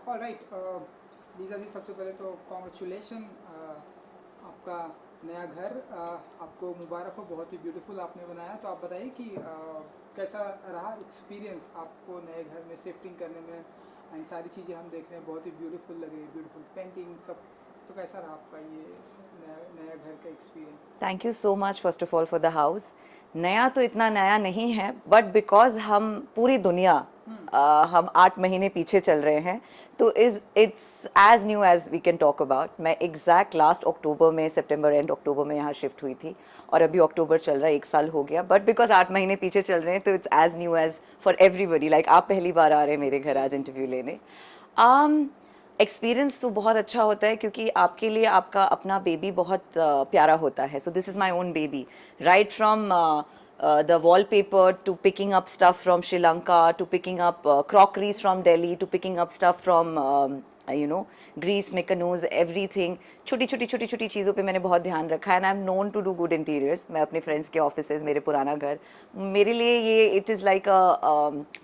Alright Lisa जी, सबसे पहले तो कॉन्ग्रेचुलेशन, आपका नया घर आपको मुबारक हो, बहुत ही ब्यूटीफुल आपने बनाया। तो आप बताइए कि कैसा रहा एक्सपीरियंस आपको नए घर में शिफ्टिंग करने में, एंड सारी चीज़ें हम देख रहे हैं बहुत ही ब्यूटीफुल लग रही है, ब्यूटीफुल पेंटिंग सब। तो कैसा रहा आपका ये नया नया घर का experience? Thank you so much first of all for the house. नया तो इतना नया नहीं है, बट बिकॉज हम पूरी दुनिया हम 8 महीने पीछे चल रहे हैं, तो it's as new as we can talk about. मैं एग्जैक्ट लास्ट अक्टूबर में, सितंबर एंड अक्टूबर में यहाँ शिफ्ट हुई थी, और अभी अक्टूबर चल रहा है, 1 साल हो गया। बट बिकॉज 8 महीने पीछे चल रहे हैं, तो it's as new as for everybody. Like आप पहली बार आ रहे हैं मेरे घर आज इंटरव्यू लेने। एक्सपीरियंस तो बहुत अच्छा होता है, क्योंकि आपके लिए आपका अपना बेबी बहुत प्यारा होता है। So this is my own baby, right from the wallpaper to picking up stuff from Sri Lanka, to picking up crockeries from Delhi, to picking up stuff from Greece, Mykonos, everything. छोटी छोटी छोटी छोटी चीज़ों पे मैंने बहुत ध्यान रखा है, and I am known to do good interiors. मैं अपने फ्रेंड्स के ऑफिसेज, मेरे पुराना घर, मेरे लिए ये it is like a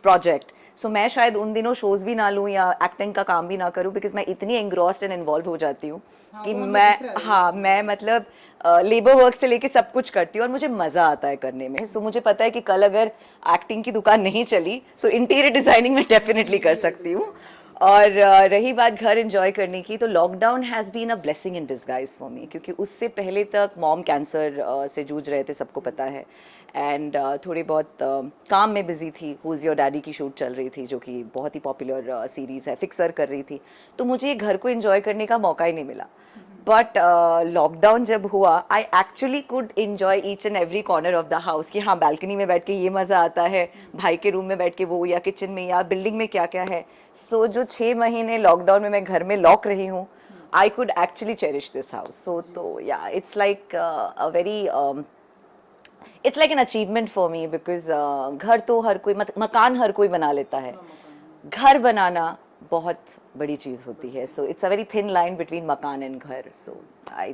project. So मैं शायद उन दिनों शोज़ भी ना लूँ या एक्टिंग का काम भी ना करूँ, बिकॉज मैं इतनी एंग्रॉस्ड एंड इन्वॉल्व हो जाती हूँ हाँ, कि वो हमें दिख रहा है। मैं मतलब लेबर वर्क से लेके सब कुछ करती हूँ, और मुझे मज़ा आता है करने में। सो मुझे पता है कि कल अगर एक्टिंग की दुकान नहीं चली, सो इंटीरियर डिज़ाइनिंग मैं डेफिनेटली कर सकती हूँ। और रही बात घर एंजॉय करने की, तो lockdown has been a blessing in disguise for me, क्योंकि उससे पहले तक मॉम कैंसर से जूझ रहे थे, सबको पता है। एंड थोड़ी बहुत काम में बिजी थी। हुज़ योर डैडी की शूट चल रही थी, जो कि बहुत ही पॉपुलर सीरीज़ है, फिक्सर कर रही थी, तो मुझे घर को एंजॉय करने का मौका ही नहीं मिला। बट लॉकडाउन जब हुआ, I actually could enjoy each and every corner of the house, कि हाँ बैल्कनी में बैठ के ये मज़ा आता है, भाई के रूम में बैठ के वो, या किचन में, या बिल्डिंग में क्या क्या है। सो जो 6 महीने लॉकडाउन में मैं घर में लॉक रही हूँ, I could actually cherish this house. So तो yeah it's like a very it's like an achievement for me, because घर तो हर कोई मकान हर कोई बना लेता है, अपना मकान। घर बनाना बहुत बड़ी चीज़ होती है। So it's a very thin line between मकान एंड घर। सो आई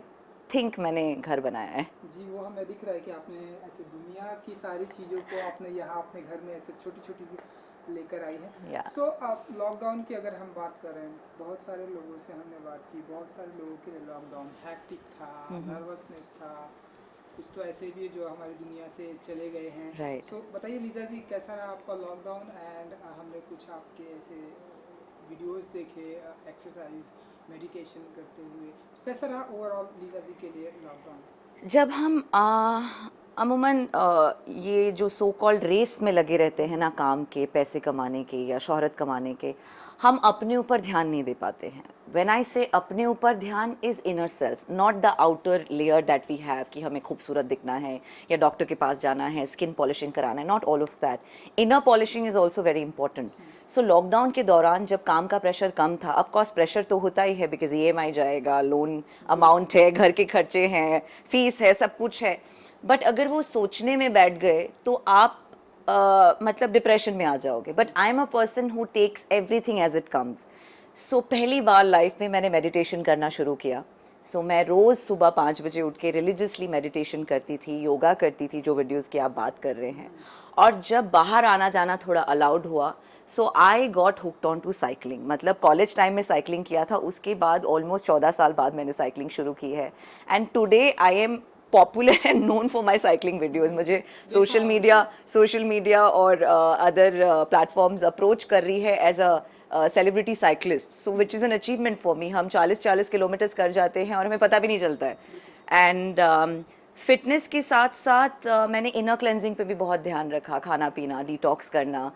थिंक मैंने घर बनाया है। जी, वो हमें दिख रहा है कि आपने ऐसे दुनिया की सारी चीज़ों को आपने यहाँ अपने घर में ऐसे छोटी छोटी सी लेकर आई है। या सो आप लॉकडाउन की अगर हम बात करें, बहुत सारे लोगों से हमने बात की, बहुत सारे लोगों के लिए लॉकडाउन हैक्टिक था, नर्वसनेस था, कुछ तो ऐसे भी है जो हमारी दुनिया से चले गए हैं। राइट। सो बताइए लीजा जी, कैसा रहा आपका लॉकडाउन? एंड हमने कुछ आपके ऐसे वीडियोस देखे एक्सरसाइज मेडिटेशन करते हुए, तो कैसा रहा ओवरऑल लीजा जी के लिए लॉकडाउन? जब हम अमूमन ये जो सो कॉल्ड रेस में लगे रहते हैं ना, काम के, पैसे कमाने के या शोहरत कमाने के, हम अपने ऊपर ध्यान नहीं दे पाते हैं। व्हेन आई से अपने ऊपर ध्यान, is inner self, not the outer layer that we have, कि हमें खूबसूरत दिखना है या डॉक्टर के पास जाना है, स्किन पॉलिशिंग कराना है, not all of that. Inner polishing is also very important. So lockdown के दौरान जब काम का प्रेशर कम था, ऑफ कोर्स प्रेशर तो होता ही है, बिकॉज EMI जाएगा, लोन अमाउंट है, घर के खर्चे हैं, फीस है, सब कुछ है। बट अगर वो सोचने में बैठ गए, तो आप मतलब डिप्रेशन में आ जाओगे। But I am a person who takes everything as it comes. So पहली बार लाइफ में मैंने मेडिटेशन करना शुरू किया। सो मैं रोज़ सुबह 5 बजे उठ के रिलीजियसली मेडिटेशन करती थी, योगा करती थी, जो वीडियोज़ की आप बात कर रहे हैं। और जब बाहर आना जाना थोड़ा अलाउड हुआ, so I got hooked on to cycling. मतलब कॉलेज टाइम में साइकिलिंग किया था, उसके बाद ऑलमोस्ट 14 साल बाद मैंने साइकिलिंग शुरू की है। And today I am popular and known for my cycling videos. मुझे सोशल मीडिया और अदर प्लेटफॉर्म्स अप्रोच कर रही है as a celebrity cyclist, so which is an achievement for me. हम 40-40 किलोमीटर्स कर जाते हैं और हमें पता भी नहीं चलता है। एंड फिटनेस के साथ साथ मैंने इनर क्लेंजिंग पे भी बहुत ध्यान रखा, खाना पीना, डिटॉक्स करना,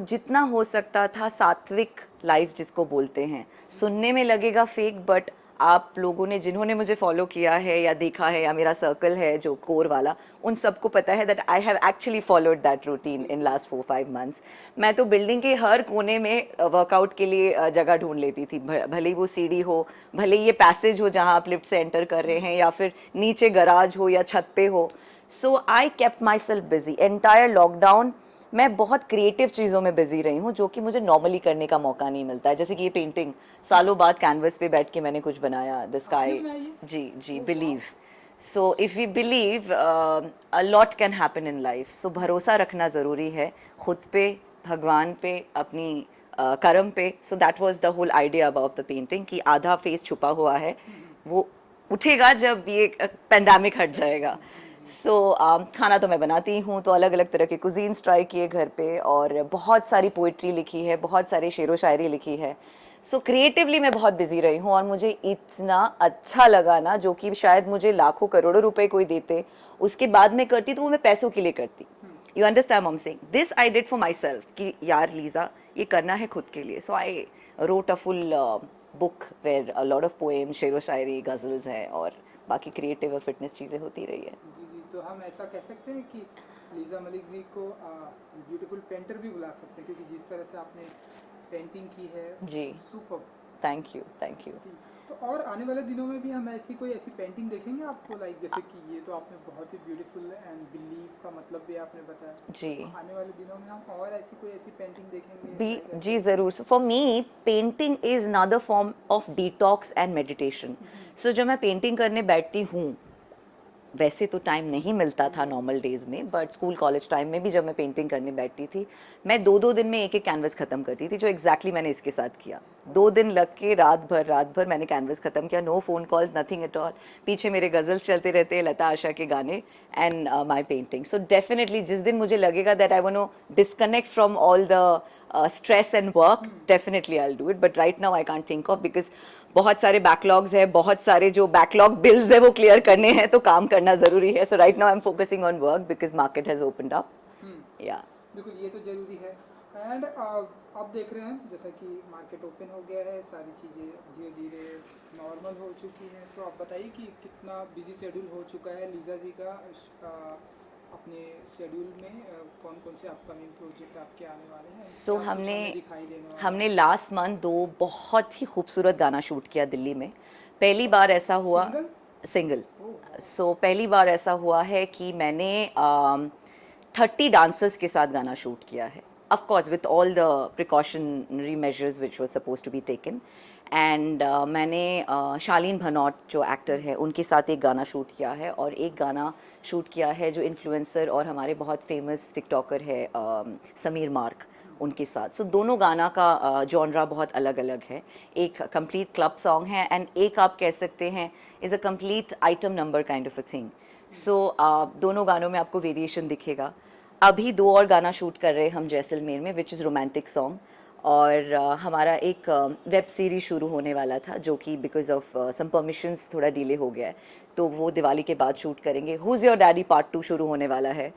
जितना हो सकता था सात्विक लाइफ जिसको बोलते हैं। सुनने में लगेगा फेक, बट आप लोगों ने, जिन्होंने मुझे फॉलो किया है या देखा है, या मेरा सर्कल है जो कोर वाला, उन सबको पता है that I have actually followed that routine in last 4-5 months. मैं तो बिल्डिंग के हर कोने में वर्कआउट के लिए जगह ढूंढ लेती थी, भले ही वो सीढ़ी हो, भले ये पैसेज हो जहाँ आप लिफ्ट से एंटर कर रहे हैं, या फिर नीचे गराज हो या छत पे हो। So I kept myself busy entire lockdown. मैं बहुत क्रिएटिव चीज़ों में बिजी रही हूँ, जो कि मुझे नॉर्मली करने का मौका नहीं मिलता है। जैसे कि ये पेंटिंग, सालों बाद कैनवस पे बैठ के मैंने कुछ बनाया, द आपने स्काई। बनाई है? जी जी, ओह वाह। Believe. So if we believe, a lot can happen in life. So भरोसा रखना ज़रूरी है खुद पे, भगवान पे, अपनी करम पे. So that was the whole idea about the painting कि आधा फेस छुपा हुआ है, वो उठेगा जब ये पेंडेमिक हट जाएगा. सो खाना तो मैं बनाती हूँ, तो अलग अलग तरह के कुजीन्स ट्राई किए घर पे, और बहुत सारी पोइट्री लिखी है, बहुत सारी शेरो शायरी लिखी है. सो क्रिएटिवली मैं बहुत बिजी रही हूँ, और मुझे इतना अच्छा लगा ना, जो कि शायद मुझे लाखों करोड़ों रुपए कोई देते, उसके बाद मैं करती तो वो मैं पैसों के लिए करती. You understand I am saying this I did for myself कि यार लीजा ये करना है खुद के लिए. So I wrote a full book where a lot of poem, शेरो शायरी, गजल्स हैं, और बाकी क्रिएटिव और फिटनेस चीज़ें होती रही है. जी जी, तो हम ऐसा कह सकते हैं कि लीजा मलिक जी को ब्यूटीफुल पेंटर भी बुला सकते हैं, क्योंकि जिस तरह से आपने पेंटिंग की है जी. Super. Thank you, thank you. तो और आने वाले दिनों में भी हम ऐसी पेंटिंग देखेंगे आपको, लाइक जैसे कि ये तो आपने बहुत ही ब्यूटीफुल एंड बिलीव का मतलब भी आपने बताया. जी. तो आने वाले दिनों में हम और ऐसी पेंटिंग देखेंगे भी जी ज़रूर. So for me painting is another form of detox and meditation. So जब मैं पेंटिंग करने बैठती हूँ, वैसे तो टाइम नहीं मिलता था नॉर्मल डेज में, बट स्कूल कॉलेज टाइम में भी जब मैं पेंटिंग करने बैठती थी, मैं 2-2 दिन में एक एक कैनवस ख़त्म करती थी, जो एग्जैक्टली मैंने इसके साथ किया. 2 दिन लग के रात भर मैंने कैनवस ख़त्म किया. No phone calls, nothing at all. पीछे मेरे गज़ल्स चलते रहते हैं, लता आशा के गाने, and my painting. So definitely जिस दिन मुझे लगेगा that I want to disconnect from all the stress and work, definitely I will do it. But right now I can't think of, because बहुत सारे बैकलॉग्स है, बहुत सारे जो बैकलॉग बिल्स है वो क्लियर करने हैं, तो काम करना ज़रूरी है. So right now I am focusing on work because market has opened up. Yeah बिल्कुल, ये तो ज़रूरी है. एंड आप देख रहे हैं जैसा कि मार्केट ओपन हो गया है, सारी चीज़ें धीरे धीरे नॉर्मल हो चुकी हैं. सो आप बताइए कि कितना बिजी शेड्यूल हो चुका है लीजा जी का अपने शेड्यूल में. कौन कौन से अपकमिंग प्रोजेक्ट आपके आने वाले हैं? सो क्या कुछ हमें दिखाई देने वाला है? हमने लास्ट मंथ 2 बहुत ही खूबसूरत गाना शूट किया दिल्ली में. पहली बार ऐसा हुआ. सिंगल? सिंगल. ओह, सो पहली बार ऐसा हुआ है कि मैंने 30 डांसर्स के साथ गाना शूट किया है. Of course with all the precautionary measures which was suppose to be taken. And मैंने शालीन भनौट जो एक्टर है उनके साथ एक गाना शूट किया है, और एक गाना शूट किया है जो इन्फ्लुएंसर और हमारे बहुत फेमस टिकटॉकर है समीर मार्क, उनके साथ. सो दोनों गाना का जॉनरा बहुत अलग अलग है. एक कंप्लीट क्लब सॉन्ग है, एंड एक आप कह सकते हैं is a complete item number kind of a thing. So दोनों गानों में आपको वेरिएशन दिखेगा. अभी 2 और गाना शूट कर रहे हैं हम जैसलमेर में, विच इज़ रोमांटिक सॉन्ग. और हमारा एक वेब सीरीज़ शुरू होने वाला था, जो कि बिकॉज ऑफ सम परमिशंस थोड़ा डिले हो गया है, तो वो दिवाली के बाद शूट करेंगे. हुज़ योर डैडी पार्ट 2 शुरू होने वाला है,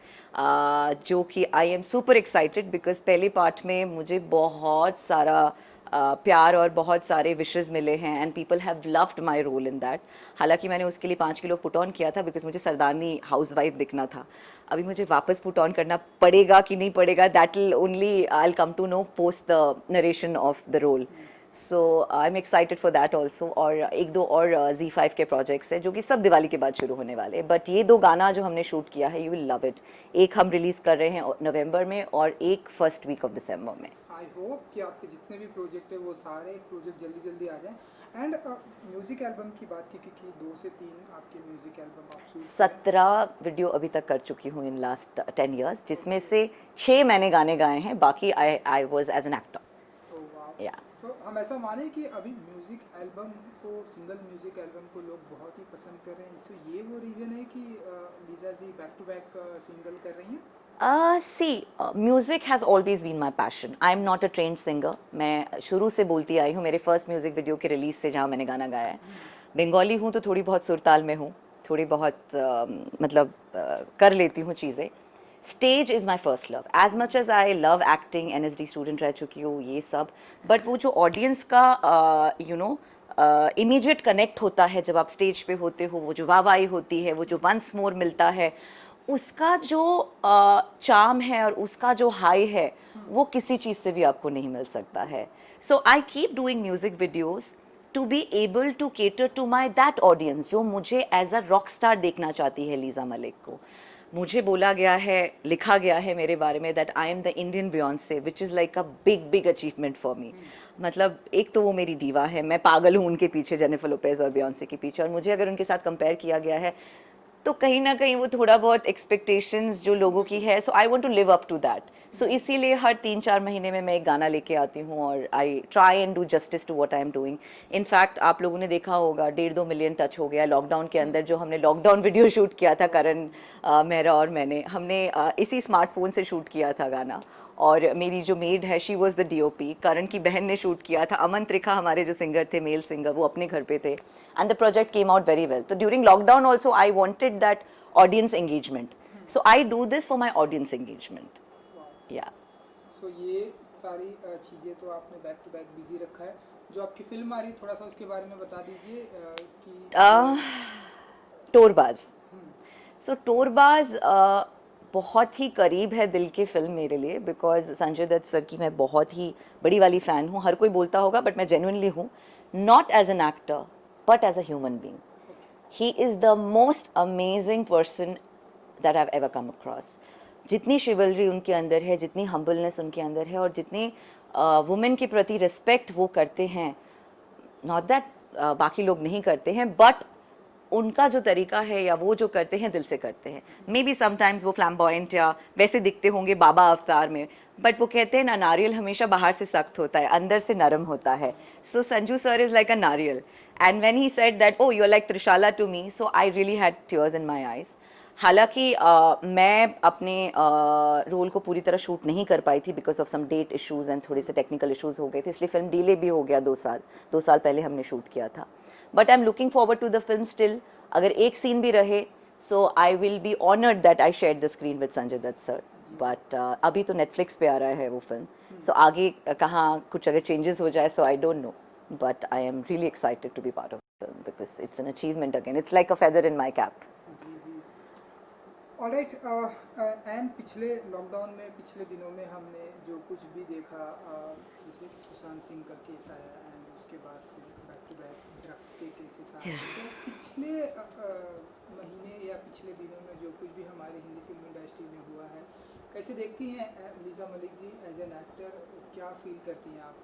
जो कि I am super excited, because पहले पार्ट में मुझे बहुत सारा प्यार और बहुत सारे विशेस मिले हैं, and people have loved my role in that. हालांकि मैंने उसके लिए 5 किलो पुट ऑन किया था, बिकॉज मुझे सरदारनी हाउसवाइफ दिखना था. अभी मुझे वापस पुट ऑन करना पड़ेगा कि नहीं पड़ेगा, that will only I will come to know post the narration of the role. So I am excited for that also. और 1-2 और Z5 के प्रोजेक्ट्स हैं जो कि सब दिवाली के बाद शुरू होने वाले हैं. बट ये 2 गाना जो हमने शूट किया है, यू विल लव इट. एक हम रिलीज़ कर रहे हैं नवंबर में, और एक फर्स्ट वीक ऑफ दिसंबर में. आई होप कि आपके जितने भी प्रोजेक्ट है वो सारे प्रोजेक्ट जल्दी जल्दी आ जाएं. एंड म्यूजिक एल्बम की बात की, क्योंकि 2 से 3 आपके म्यूजिक एल्बम आप शूट 17 वीडियो अभी तक कर चुकी हूँ इन लास्ट 10 years, जिसमें से 6 मैंने गाने गाए हैं, बाकी I was as an actor. या सो हम ऐसा माने कि अभी म्यूजिक एल्बम को, सिंगल म्यूजिक एल्बम को लोग बहुत ही पसंद कर रहे हैं. सो ये वो रीज़न है कि Lisa ji back to back single कर रही हैं? Music has always been my passion. I am not a trend singer. मैं शुरू से बोलती आई हूँ, मेरे फर्स्ट म्यूज़िक वीडियो के रिलीज़ से जहाँ मैंने गाना गाया है. बंगाली हूँ तो थोड़ी बहुत सुरताल में हूँ, थोड़ी बहुत मतलब कर लेती हूँ चीज़ें. Stage is my first love. As much as I love acting, NSD student रह चुकी हूँ, ये सब, बट वो जो ऑडियंस का यू नो इमीडिएट कनेक्ट होता है जब आप स्टेज पे होते हो, वो जो वाहवाही होती है, वो जो वंस मोर मिलता है, उसका जो चार्म है और उसका जो हाई है, वो किसी चीज़ से भी आपको नहीं मिल सकता है. So I keep doing music videos to be able to cater to my that audience जो मुझे एज अ रॉक स्टार देखना चाहती है लीजा मलिक को. मुझे बोला गया है, लिखा गया है मेरे बारे में that I am the Indian Beyonce, which is like a big achievement for मी. मतलब एक तो वो मेरी दीवा है, मैं पागल हूँ उनके पीछे, जेनिफर लोपेज और बियॉन्से के पीछे, और मुझे अगर उनके साथ कंपेयर किया गया है तो कहीं ना कहीं वो थोड़ा बहुत एक्सपेक्टेशंस जो लोगों की है, so I want to live up to that. So इसीलिए हर 3-4 महीने में मैं एक गाना लेके आती हूँ और I try and do justice to what I am doing. In fact आप लोगों ने देखा होगा 1.5-2 मिलियन टच हो गया लॉकडाउन के अंदर. जो हमने लॉकडाउन वीडियो शूट किया था करण मेहरा और मैंने, हमने इसी स्मार्टफोन से शूट किया था गाना. और मेरी जो मेड है शी वॉज द DOP, करण की बहन ने शूट किया था. अमन त्रिखा हमारे जो सिंगर थे, मेल सिंगर, वो अपने घर पे थे and the project came out very well. तो during lockdown also I wanted that audience engagement, so I do this for my audience engagement. Yeah so ये सारी चीज़ें तो आपने बैक टू बैक बिजी रखा है. जो आपकी फिल्म आ रही है थोड़ा सा उसके बारे में बता दीजिए कि टोरबाज. सो टोरबाज बहुत ही करीब है दिल के फिल्म मेरे लिए, बिकॉज संजय दत्त सर की मैं बहुत ही बड़ी वाली फ़ैन हूँ. हर कोई बोलता होगा बट मैं जेन्युइनली हूँ, not as an actor but as a human being. He is the most amazing person that have ever come across. जितनी शिवलरी उनके अंदर है, जितनी हम्बलनेस उनके अंदर है और जितनी वुमेन के प्रति रिस्पेक्ट वो करते हैं, नॉट दैट बाकी लोग नहीं करते हैं, बट उनका जो तरीका है या वो जो करते हैं दिल से करते हैं. मे बी समटाइम्स वो फ्लैम्बॉयंट या वैसे दिखते होंगे बाबा अवतार में, बट वो कहते हैं ना, नारियल हमेशा बाहर से सख्त होता है, अंदर से नरम होता है. So Sanju sir is like a nariyal. And when he said that oh you are like Trishala to me, so I really had tears in my eyes. हालांकि मैं अपने रोल को पूरी तरह शूट नहीं कर पाई थी because of some date issues and थोड़े से टेक्निकल इश्यूज़ हो गए थे, इसलिए फिल्म डिले भी हो गया 2 साल पहले हमने शूट किया था. But I am looking forward to the film still. अगर एक सीन भी रहे so I will be honoured that I share the screen with Sanjay Dutt sir. But अभी तो नेटफ्लिक्स पे आ रहा है वो फिल्म, सो आगे कहाँ कुछ अगर चेंजेस हो जाए so I don't know, but I am really excited to be part of the film because it's an achievement again. It's like a feather in my cap. Alright. And पिछले lockdown में पिछले दिनों में हमने जो कुछ भी देखा, जैसे सुशांत सिंह का केस आया एंड उसके बाद फिर बैक टू बैक ड्रग्स के केसेस आए. तो पिछले महीने या पिछले दिनों में जो कुछ भी हमारी हिंदी फिल्म इंडस्ट्री में हुआ है, कैसे देखती हैं Lisa Malik ji as an actor? क्या फील करती हैं आप?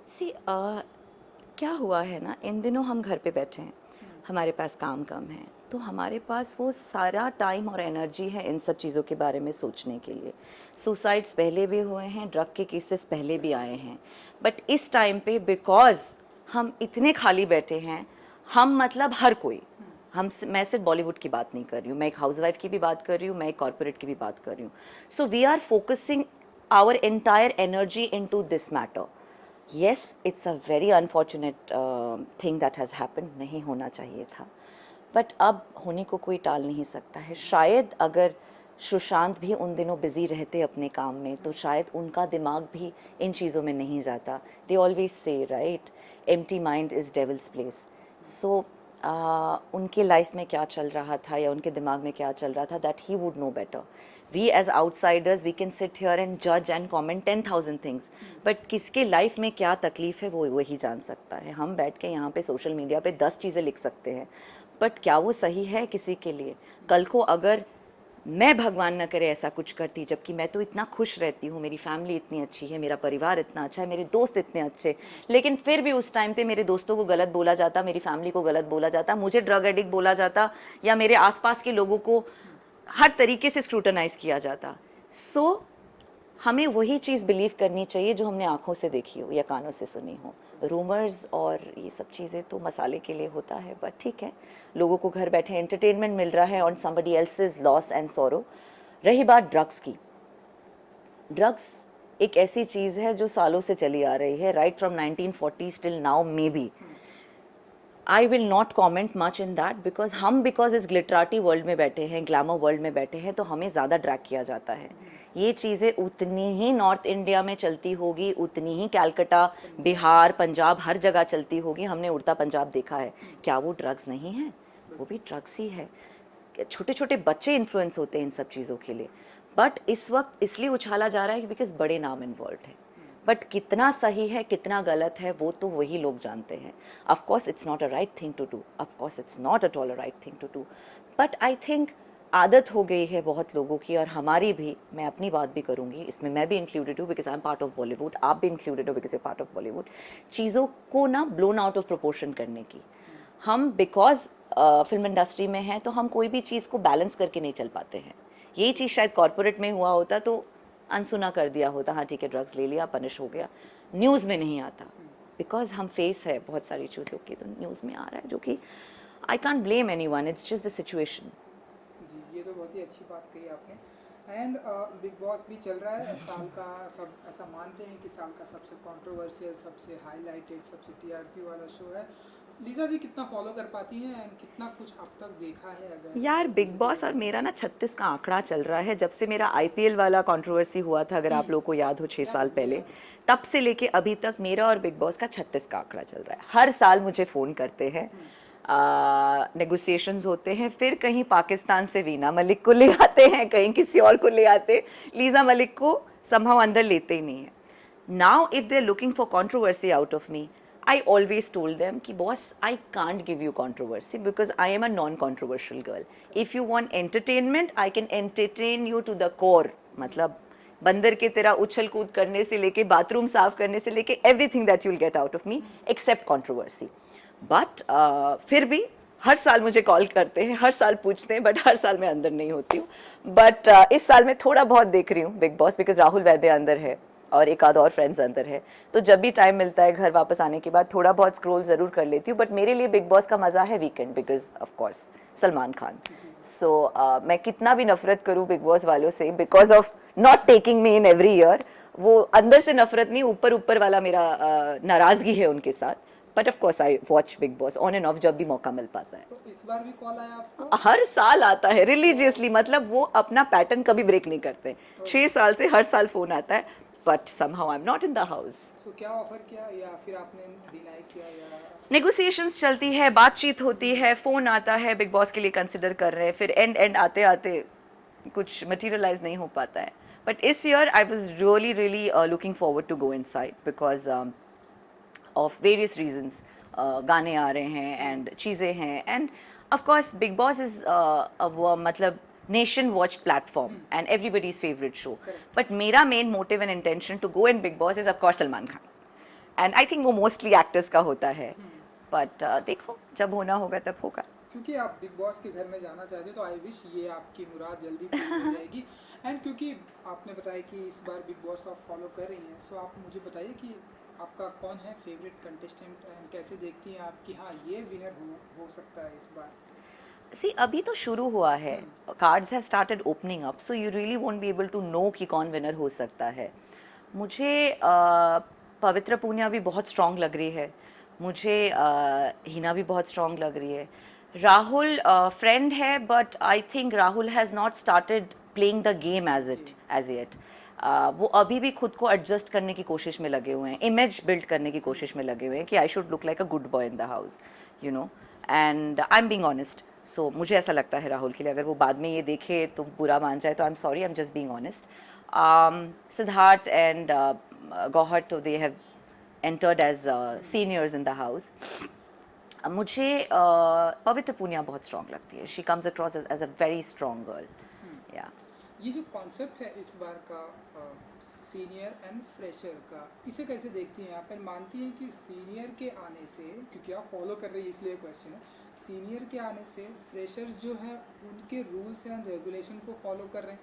सी क्या हुआ है ना, इन दिनों हम घर पे बैठे हैं, हमारे पास काम कम है, तो हमारे पास वो सारा टाइम और एनर्जी है इन सब चीज़ों के बारे में सोचने के लिए. सुसाइड्स पहले भी हुए हैं, ड्रग के केसेस पहले भी आए हैं, बट इस टाइम पे बिकॉज हम इतने खाली बैठे हैं, हम मतलब हर कोई, मैं सिर्फ बॉलीवुड की बात नहीं कर रही हूँ, मैं एक हाउसवाइफ की भी बात कर रही हूँ, मैं एक कॉर्पोरेट की भी बात कर रही हूँ. So we are focusing our entire energy into this matter. Yes, it's a very unfortunate thing that has happened. नहीं होना चाहिए था, बट अब होने को कोई टाल नहीं सकता है. शायद अगर सुशांत भी उन दिनों बिजी रहते अपने काम में तो शायद उनका दिमाग भी इन चीज़ों में नहीं जाता. They always say right, empty mind is devil's place. So उनके लाइफ में क्या चल रहा था या उनके दिमाग में क्या चल रहा था, that he would know better. We as outsiders we can sit here and judge and comment 10,000 things, but किसके लाइफ में क्या तकलीफ है वो वही जान सकता है. हम बैठ के यहाँ पे सोशल मीडिया पे 10 चीज़ें लिख सकते हैं, बट क्या वो सही है किसी के लिए? कल को अगर मैं भगवान न करे ऐसा कुछ करती, जबकि मैं तो इतना खुश रहती हूँ, मेरी फैमिली इतनी अच्छी है, मेरा परिवार इतना अच्छा है, मेरे दोस्त इतने अच्छे, लेकिन फिर भी उस टाइम पे मेरे दोस्तों को गलत बोला जाता, मेरी फैमिली को गलत बोला जाता, मुझे ड्रग एडिक्ट बोला जाता या मेरे आसपास के लोगों को हर तरीके से स्क्रूटनाइज किया जाता. सो हमें वही चीज़ बिलीव करनी चाहिए जो हमने आँखों से देखी हो या कानों से सुनी हो. रूमर्स और ये सब चीज़ें तो मसाले के लिए होता है, बट ठीक है, लोगों को घर बैठे एंटरटेनमेंट मिल रहा है on somebody else's loss and sorrow. रही बात ड्रग्स की, ड्रग्स एक ऐसी चीज़ है जो सालों से चली आ रही है, right from 1940 till now. Maybe I will not comment much in that because इस ग्लिटराटी वर्ल्ड में बैठे हैं, ग्लैमर वर्ल्ड में बैठे हैं, तो हमें ज़्यादा ड्रैग किया जाता है. ये चीज़ें उतनी ही नॉर्थ इंडिया में चलती होगी, उतनी ही कैलकाटा, बिहार, पंजाब हर जगह चलती होगी. हमने उड़ता पंजाब देखा है, क्या वो ड्रग्स नहीं है? वो भी ड्रग्स ही है. छोटे छोटे बच्चे इन्फ्लुएंस होते हैं इन सब चीज़ों के लिए, बट इस वक्त इसलिए उछाला जा रहा है बिकॉज बड़े नाम इन्वॉल्व है. बट कितना सही है कितना गलत है वो तो वही लोग जानते हैं. Of course it's not a right thing to do, of course it's not at all a right thing to do, but I think आदत हो गई है बहुत लोगों की, और हमारी भी. मैं अपनी बात भी करूँगी, इसमें मैं भी इंक्लूडेड हूँ because I am part of Bollywood, आप भी इंक्लूडेड हो because you part of Bollywood. चीज़ों को ना ब्लोन आउट ऑफ प्रोपोर्शन करने की, हम बिकॉज फिल्म इंडस्ट्री में हैं तो हम कोई भी चीज़ को बैलेंस करके नहीं चल पाते हैं. यही चीज़ शायद कॉर्पोरेट में हुआ होता तो अनसुना कर दिया होता, हाँ ठीक है ड्रग्स ले लिया पनिश हो गया, न्यूज़ में नहीं आता. बिकॉज हम फेस है बहुत सारी चीज़ों की तो न्यूज़ में आ रहा है, जो कि I can't blame anyone, it's just the situation. जी, ये तो बहुत ही अच्छी बात कही आपने. एंड बिग बॉस भी चल रहा है साल का, सब ऐसा मानते हैं कि साल का सबसे कंट्रोवर्शियल, सबसे हाईलाइटेड, सबसे टीआरपी वाला शो है. लीजा जी कितना फॉलो कर पाती हैं एंड कितना कुछ अब तक देखा है? अगर यार बिग बॉस और मेरा ना 36 का आंकड़ा चल रहा है. जब से मेरा आईपीएल वाला कंट्रोवर्सी हुआ था, अगर आप लोगों को याद हो 6 साल पहले, तब से लेके अभी तक मेरा और बिग बॉस का 36 का आंकड़ा चल रहा है. हर साल मुझे फ़ोन करते हैं, नेगोशिएशंस होते हैं, फिर कहीं पाकिस्तान से वीना मलिक को ले आते हैं, कहीं किसी और को ले आते, लीजा मलिक को संभव अंदर लेते ही नहीं है. Now if they are looking for controversy out of me, I always told them कि boss, I can't give you controversy because I am a non-controversial girl. If you want entertainment, I can entertain you to the core. मतलब बंदर के तेरा उछल कूद करने से लेके बाथरूम साफ करने से लेके everything that you will get out of me except controversy. But फिर भी हर साल मुझे कॉल करते हैं, हर साल पूछते हैं, बट हर साल मैं अंदर नहीं होती हूँ. बट इस साल मैं थोड़ा बहुत देख रही हूँ big boss, because Rahul Vaidya अंदर है और एक आध और फ्रेंड्स अंदर है, तो जब भी टाइम मिलता है घर वापस आने के बाद थोड़ा बहुत स्क्रॉल ज़रूर कर लेती हूँ. बट मेरे लिए बिग बॉस का मज़ा है weekend, because of course Salman Khan. So मैं कितना भी नफरत करूँ बिग बॉस वालों से because of not taking me in every year, वो अंदर से नफरत नहीं, ऊपर ऊपर वाला मेरा नाराज़गी है उनके साथ. But of course I watch big boss on end of जब भी मौका मिल पाता है. तो इस बार भी कॉल आया आपको? हर साल आता है रिलीजियसली, मतलब वो अपना पैटर्न कभी ब्रेक नहीं करते. 6 साल से हर साल फ़ोन आता है, but somehow I'm not in the house. So, क्या ऑफर किया या फिर आपने डिनाई किया या? नेगोशिएशंस चलती है, बातचीत होती है, फ़ोन आता है, बिग बॉस के लिए कंसिडर कर रहे हैं, फिर एंड आते आते कुछ मटेरियलाइज नहीं हो पाता है. बट इस year I was really looking forward to go inside because of various reasons. गाने आ रहे हैं एंड चीज़ें हैं, and of course Bigg boss is मतलब nation watched platform and everybody's favorite show. But मेरा main motive and intention to go in Big Boss is of course Salman Khan, and I think वो mostly actors का होता है. But देखो जब होना होगा तब होगा. क्योंकि आप बिग बॉस के घर में जाना चाहते हो तो आई विश ये आपकी मुराद जल्दी पूरी हो जाएगी. एंड क्योंकि आपने बताया कि इस बार बिग बॉस आप फॉलो कर रही हैं, सो आप मुझे बताइए कि आपका कौन है फेवरेट कंटेस्टेंट एंड कैसे देखती हैं आप कि हाँ ये विनर हो सकता है इस बार? सी अभी तो शुरू हुआ है, cards have started opening up, so you really won't be able to know कि कौन विनर हो सकता है. मुझे पवित्र पूनिया भी बहुत स्ट्रॉन्ग लग रही है, मुझे हिना भी बहुत स्ट्रॉन्ग लग रही है. राहुल फ्रेंड है, but I think Rahul has not started playing the game as yet. वो अभी भी खुद को एडजस्ट करने की कोशिश में लगे हुए हैं, इमेज बिल्ड करने की कोशिश में लगे हुए हैं कि I should look like a good boy in the house, you know. And I am being honest. So मुझे ऐसा लगता है राहुल के लिए, अगर वो बाद में ये देखे तो बुरा मान जाए तो I am sorry, I am just being honest. Siddharth and Gauahar तो they have entered as seniors in the house. मुझे पवित्र पूनिया बहुत स्ट्रॉन्ग लगती है. She comes across as a very strong girl. Yeah ये जो कॉन्सेप्ट है इस बार का सीनियर एंड फ्रेशर का, इसे कैसे देखती हैं आप? मानती हैं कि सीनियर के आने से, क्योंकि आप फॉलो कर रही है इसलिए क्वेश्चन है, सीनियर के आने से फ्रेशर्स जो है उनके रूल्स एंड रेगुलेशन को फॉलो कर रहे हैं,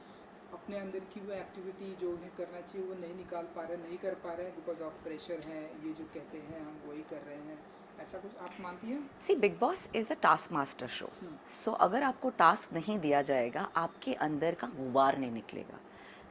अपने अंदर की वो एक्टिविटी जो उन्हें करना चाहिए वो नहीं निकाल पा रहे, नहीं कर पा रहे हैं बिकॉज ऑफ फ्रेशर हैं, ये जो कहते हैं हम वही कर रहे हैं, ऐसा कुछ आप मानती हैं? See Bigg boss is a taskmaster show. So अगर आपको टास्क नहीं दिया जाएगा आपके अंदर का गुबार नहीं निकलेगा.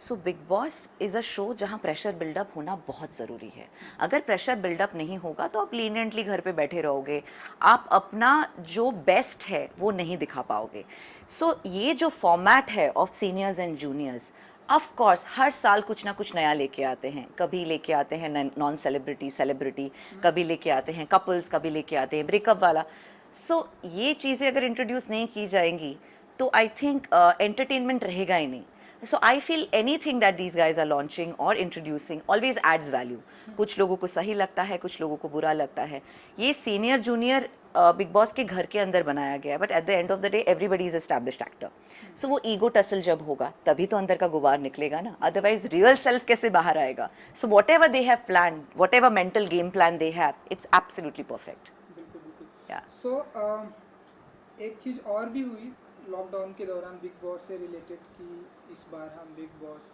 So big boss is a show जहाँ प्रेशर बिल्डअप होना बहुत ज़रूरी है. अगर प्रेशर बिल्डअप नहीं होगा तो आप लीनियंटली घर पे बैठे रहोगे, आप अपना जो बेस्ट है वो नहीं दिखा पाओगे. सो ये जो फॉर्मेट है of seniors and juniors, of course हर साल कुछ ना कुछ नया लेके आते हैं. कभी लेके आते हैं नॉन सेलिब्रिटी, कभी लेके आते हैं कपल्स, कभी लेके आते हैं ब्रेकअप वाला. सो ये चीज़ें अगर इंट्रोड्यूस नहीं की जाएंगी तो आई थिंक एंटरटेनमेंट रहेगा ही नहीं. So I feel anything that these guys are launching or introducing always adds value. कुछ लोगों को सही लगता है, कुछ लोगों को बुरा लगता है. ये सीनियर जूनियर बिग बॉस के घर के अंदर बनाया गया है, but at the end of the day everybody is established actor. So वो ईगो टसल जब होगा तभी तो अंदर का गुबार निकलेगा ना, अदरवाइज रियल सेल्फ कैसे बाहर आएगा. So what ever they have plan, what ever mental game plan they have, it's absolutely perfect. बिल्कुल बिल्कुल. Yeah. सो एक चीज़ और भी हुई लॉकडाउन के दौरान बिग बॉस से रिलेटेड कि इस बार हम big boss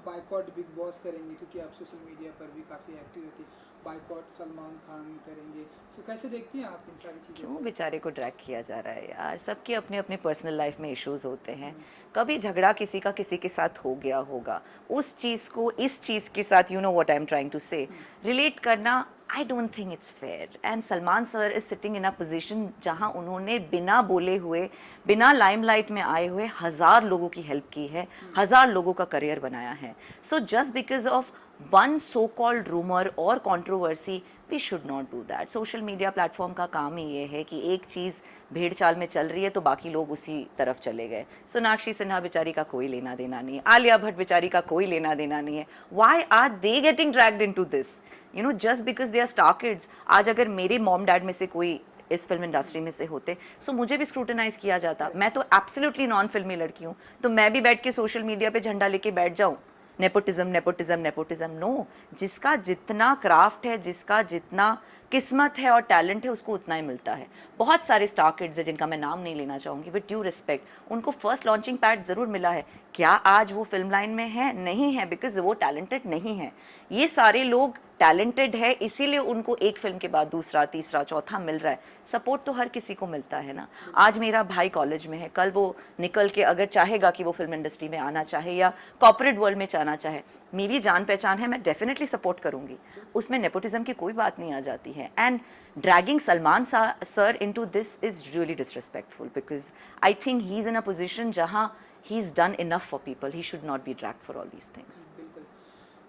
boycott big boss करेंगे, क्योंकि आप सोशल मीडिया पर भी काफ़ी एक्टिव रहती है। बाइकॉट सलमान खान करेंगे, सो कैसे देखती हैं आप इन सारी चीज़ों क्यों को? बेचारे को ड्रैग किया जा रहा है यार? सबके अपने अपने पर्सनल लाइफ में इश्यूज होते हैं। कभी झगड़ा किसी का किसी के साथ हो गया होगा, उस चीज़ को इस चीज़ के साथ, you know what I am trying to say, relate करना I don't think it's fair. And Salman sir is sitting in a position जहां उन्होंने बिना बोले हुए, बिना लाइमलाइट में आए हुए 1000 लोगों की हेल्प की है, 1000 लोगों का करियर बनाया है। So just because of one so called rumour और controversy we should not do that. Social media platform का काम ही ये है कि एक चीज़ भेड़ चाल में चल रही है तो बाकी लोग उसी तरफ चले गए। सोनाक्षी सिन्हा बेचारी का कोई लेना देना नहीं है, आलिया भट्ट बेचारी का कोई लेना देना नहीं है। Why are they getting dragged into this, you know, just because they are star kids. आज अगर मेरे मॉम डैड में से कोई इस फिल्म इंडस्ट्री में से होते, सो मुझे भी स्क्रूटनाइज किया जाता। मैं तो एब्सोल्युटली नॉन फिल्मी लड़की हूँ, तो मैं भी बैठ के सोशल मीडिया पे झंडा लेके बैठ जाऊँ नेपोटिज्म नेपोटिज्म नेपोटिज्म? नो। जिसका जितना क्राफ्ट है, जिसका जितना किस्मत है और टैलेंट है, उसको उतना ही मिलता है। बहुत सारे स्टार किड्स हैं जिनका मैं नाम नहीं लेना चाहूँगी, विद ड्यू रिस्पेक्ट, उनको फर्स्ट लॉन्चिंग पैड ज़रूर मिला है। क्या आज वो फिल्म लाइन में है? नहीं है, बिकॉज वो टैलेंटेड नहीं है। ये सारे लोग टैलेंटेड है, इसीलिए उनको एक फिल्म के बाद दूसरा तीसरा चौथा मिल रहा है। सपोर्ट तो हर किसी को मिलता है ना। आज मेरा भाई कॉलेज में है, कल वो निकल के अगर चाहेगा कि वो फिल्म इंडस्ट्री में आना चाहे या कॉर्पोरेट वर्ल्ड में जाना चाहे, मेरी जान पहचान है, मैं डेफिनेटली सपोर्ट करूंगी। उसमें नेपोटिज्म की कोई बात नहीं आ जाती है। And dragging Salman sir into this is really disrespectful, because I think he is in a position जहाँ he is done enough for people, he should not be dragged for all these things. बिल्कुल।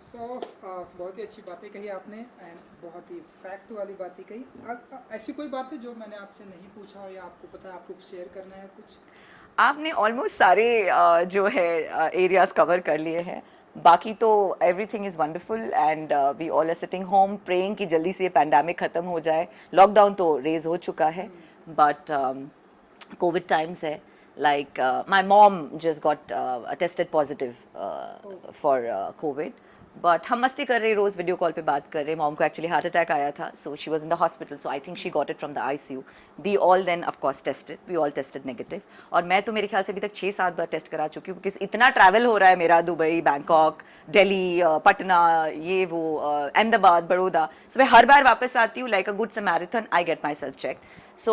So बहुत ही अच्छी बातें कही आपने and बहुत ही fact वाली बातें कही। ऐसी कोई बात है जो मैंने आपसे नहीं पूछा हो या आपको पता है, आपको शेयर करना है कुछ? आपने ऑलमोस्ट सारे जो है एरियाज कवर कर लिए हैं। बाकी तो everything is wonderful and we all are sitting home praying कि जल्दी से ये पैंडेमिक ख़त्म हो जाए। लॉकडाउन तो रेज हो चुका है, बट कोविड टाइम्स है। Like my mom just got tested positive for Covid, but हम मस्ती कर रहे, रोज़ वीडियो कॉल पे बात कर रहे। मॉम को एक्चुअली हार्ट अटैक आया था, so she was in the hospital, so I think she got it from the ICU. We all then of course tested, we all tested negative. और मैं तो मेरे ख्याल से अभी तक 6-7 बार टेस्ट करा चुकी हूँ, क्योंकि इतना ट्रैवल हो रहा है मेरा, दुबई, बैंकॉक, दिल्ली, पटना, ये वो, अहमदाबाद, बड़ौदा। सो मैं हर बार वापस आती हूँ like a good Samaritan, I get myself check. So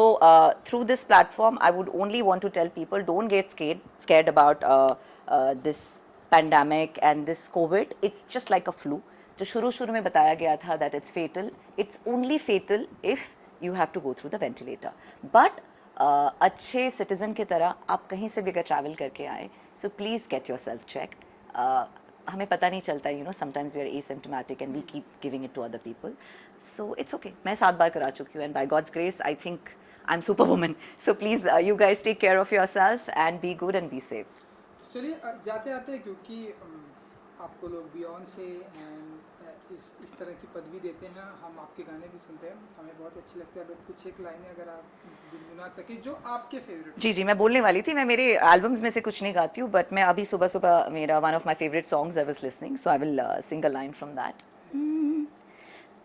through this platform, I would only want to tell people, don't get scared about this pandemic and this COVID. It's just like a flu. जो शुरू में बताया गया था that it's fatal. It's only fatal if you have to go through the ventilator. But अच्छे citizen की तरह आप कहीं से भी अगर travel करके आए, so please get yourself checked. हमें पता नहीं चलता, you know, sometimes we are asymptomatic and we keep giving it to other people. So it's okay. मैं 7 बार करा चुकी हूँ and by God's grace, I think I'm superwoman. So please, you guys take care of yourself and be good and be safe. तो चलिए जाते आते, क्योंकि आपको लोग बियॉन्ड से एंड इस तरह की पदवी देते हैं, हम आपके गाने भी सुनते हैं, हमें बहुत अच्छे लगते हैं। अगर कुछ एक लाइनें अगर आप गुनगुना सके जो आपके फेवरेट। जी, मैं बोलने वाली थी, मैं मेरे एल्बम्स में से कुछ नहीं गाती हूँ, बट मैं अभी सुबह मेरा one of my favourite songs I was listening, so I will sing a line from that.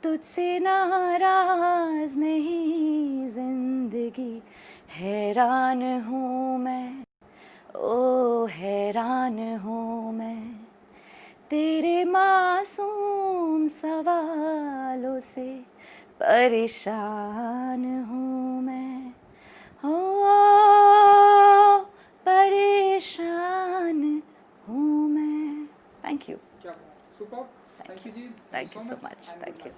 तुझसे नाराज नहीं जिंदगी, हैरान हूँ मैं, ओ हैरान हूँ मैं, तेरे मासूम सवालों से परेशान हूँ मैं, ओ परेशान हूँ मैं। Thank you. क्या सुपर। थैंक यू जी। Thank you so much. Thank you.